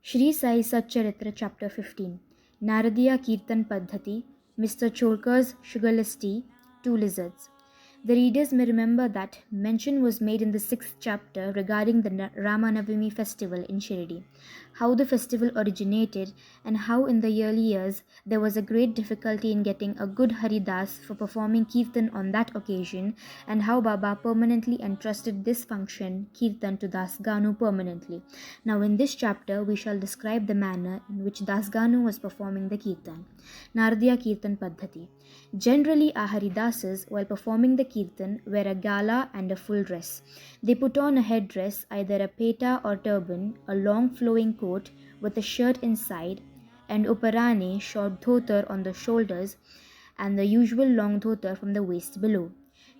Shri Sai Satcharitra Chapter 15 Naradiya Kirtan Paddhati Mr. Cholkar's Sugarless Tea, Two Lizards. The readers may remember that mention was made in the 6th chapter regarding the Ramanavami festival in Shirdi, how the festival originated, and how in the early years there was a great difficulty in getting a good Haridas for performing Kirtan on that occasion, and how Baba permanently entrusted this function, Kirtan, to Dasganu permanently. Now in this chapter we shall describe the manner in which Dasganu was performing the Kirtan. Naradiya Kirtan Paddhati. Generally, our Haridasas, while performing the Kirtan, wear a gala and a full dress. They put on a headdress, either a peta or turban, a long flowing coat with a shirt inside, and uparane, short dhotar on the shoulders, and the usual long dhotar from the waist below.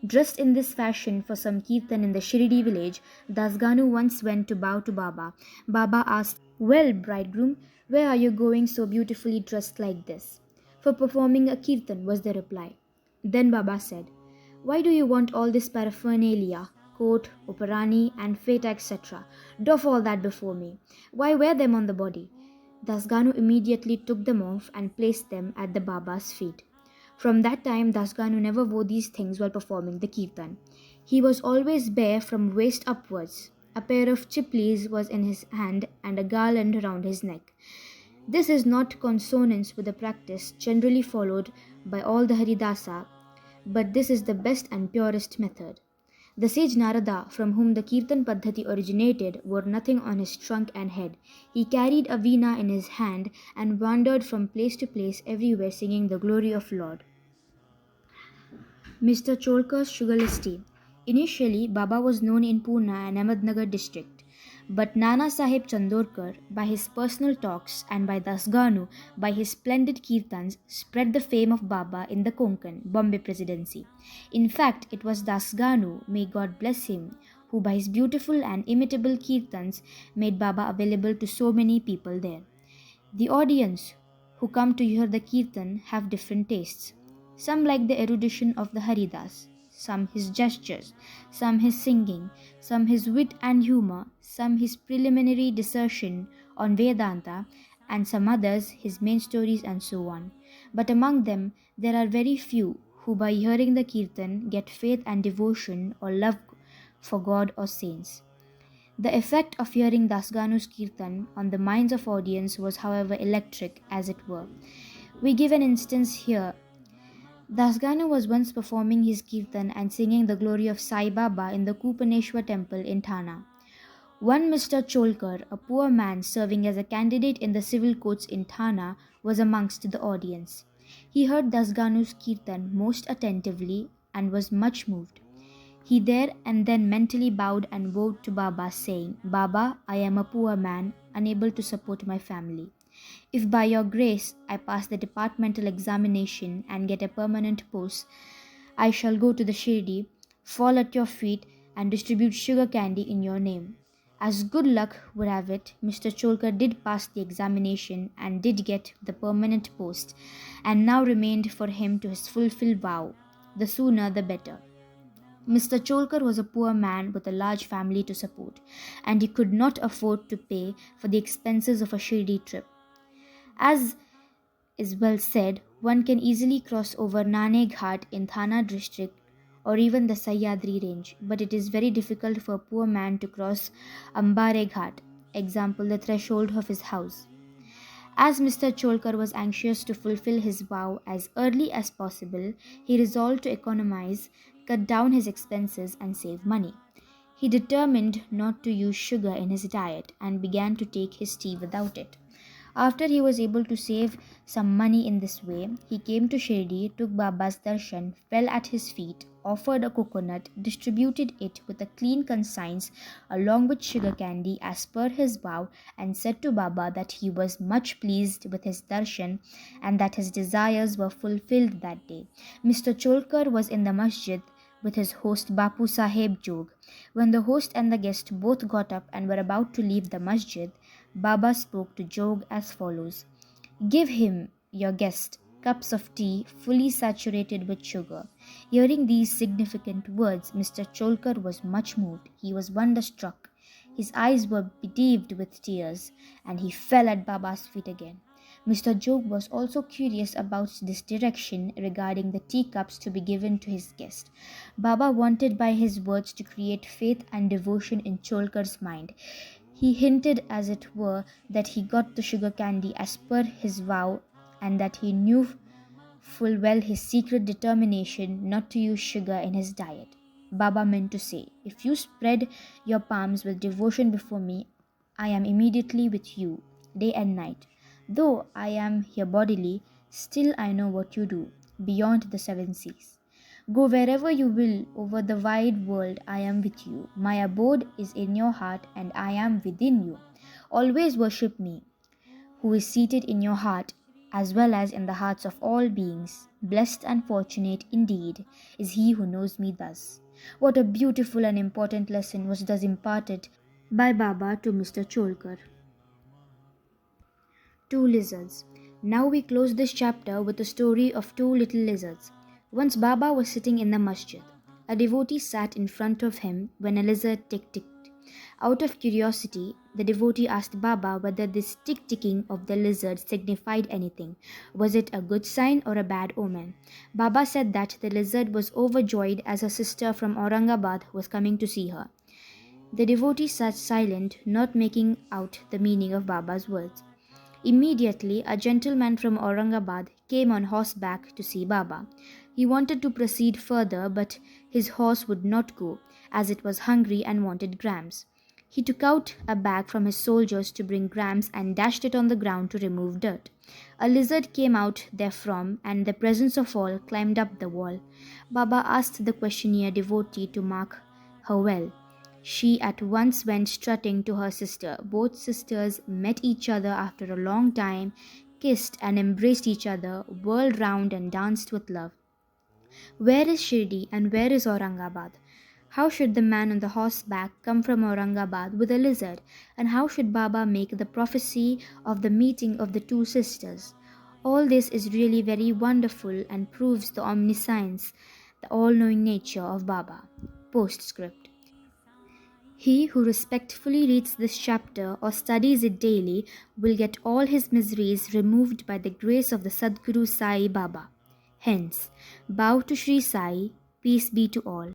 Dressed in this fashion for some Kirtan in the Shirdi village, Dasganu once went to bow to Baba. Baba asked, "Well, bridegroom, where are you going so beautifully dressed like this?" "For performing a Kirtan," was the reply. Then Baba said, "Why do you want all this paraphernalia, coat, uparani, and feta, etc.? Doff all that before me. Why wear them on the body?" Dasganu immediately took them off and placed them at the Baba's feet. From that time, Dasganu never wore these things while performing the Kirtan. He was always bare from waist upwards. A pair of chiplis was in his hand and a garland round his neck. This is not consonance with the practice generally followed by all the Haridasa, but this is the best and purest method. The sage Narada, from whom the Kirtan Paddhati originated, wore nothing on his trunk and head. He carried a veena in his hand and wandered from place to place everywhere singing the glory of Lord. Mr. Cholkar's Sugarless Tea. Initially, Baba was known in Pune and Ahmednagar district, but Nana Sahib Chandorkar, by his personal talks, and by Dasganu, by his splendid kirtans, spread the fame of Baba in the Konkan, Bombay Presidency. In fact, it was Dasganu, may God bless him, who by his beautiful and imitable kirtans made Baba available to so many people there. The audience who come to hear the kirtan have different tastes. Some like the erudition of the Haridas, some his gestures, some his singing, some his wit and humor, some his preliminary dissertation on Vedanta, and some others his main stories and so on. But among them, there are very few who by hearing the Kirtan get faith and devotion or love for God or saints. The effect of hearing Dasganu's Kirtan on the minds of audience was however electric, as it were. We give an instance here. Dasganu was once performing his Kirtan and singing the glory of Sai Baba in the Kupaneshwar temple in Thana. One Mr. Cholkar, a poor man serving as a candidate in the civil courts in Thana, was amongst the audience. He heard Dasganu's Kirtan most attentively and was much moved. He there and then mentally bowed and vowed to Baba, saying, "Baba, I am a poor man, unable to support my family. If by your grace I pass the departmental examination and get a permanent post, I shall go to the Shirdi, fall at your feet, and distribute sugar candy in your name." As good luck would have it, Mr. Cholkar did pass the examination and did get the permanent post, and now remained for him to his fulfilled vow. The sooner the better. Mr. Cholkar was a poor man with a large family to support, and he could not afford to pay for the expenses of a Shirdi trip. As is well said, one can easily cross over Nane Ghat in Thana district or even the Sahyadri range, but it is very difficult for a poor man to cross Ambare Ghat, example the threshold of his house. As Mr. Cholkar was anxious to fulfill his vow as early as possible, he resolved to economize, cut down his expenses, and save money. He determined not to use sugar in his diet and began to take his tea without it. After he was able to save some money in this way, he came to Shirdi, took Baba's darshan, fell at his feet, offered a coconut, distributed it with a clean conscience along with sugar candy as per his vow, and said to Baba that he was much pleased with his darshan and that his desires were fulfilled that day. Mr. Cholkar was in the masjid with his host Bapu Saheb Jog. When the host and the guest both got up and were about to leave the masjid, Baba spoke to Jog as follows: "Give him, your guest, cups of tea fully saturated with sugar." Hearing these significant words, Mr. Cholkar was much moved. He was wonderstruck. His eyes were bedewed with tears, and he fell at Baba's feet again. Mr. Jog was also curious about this direction regarding the teacups to be given to his guest. Baba wanted by his words to create faith and devotion in Cholkar's mind. He hinted, as it were, that he got the sugar candy as per his vow, and that he knew full well his secret determination not to use sugar in his diet. Baba meant to say, "If you spread your palms with devotion before me, I am immediately with you, day and night. Though I am here bodily, still I know what you do, beyond the seven seas. Go wherever you will over the wide world, I am with you. My abode is in your heart, and I am within you. Always worship me, who is seated in your heart, as well as in the hearts of all beings. Blessed and fortunate indeed is he who knows me thus." What a beautiful and important lesson was thus imparted by Baba to Mr. Cholkar. Two lizards. Now we close this chapter with the story of two little lizards. Once Baba was sitting in the masjid. A devotee sat in front of him when a lizard tick-ticked. Out of curiosity, the devotee asked Baba whether this tick-ticking of the lizard signified anything. Was it a good sign or a bad omen? Baba said that the lizard was overjoyed as her sister from Aurangabad was coming to see her. The devotee sat silent, not making out the meaning of Baba's words. Immediately, a gentleman from Aurangabad came on horseback to see Baba. He wanted to proceed further, but his horse would not go, as it was hungry and wanted grams. He took out a bag from his soldiers to bring grams and dashed it on the ground to remove dirt. A lizard came out therefrom, and in the presence of all climbed up the wall. Baba asked the questionnaire devotee to mark her well. She at once went strutting to her sister. Both sisters met each other after a long time, kissed and embraced each other, whirled round and danced with love. Where is Shirdi and where is Aurangabad? How should the man on the horseback come from Aurangabad with a lizard? And how should Baba make the prophecy of the meeting of the two sisters? All this is really very wonderful and proves the omniscience, the all-knowing nature of Baba. Postscript. He who respectfully reads this chapter or studies it daily will get all his miseries removed by the grace of the Sadguru Sai Baba. Hence, bow to Shri Sai, peace be to all.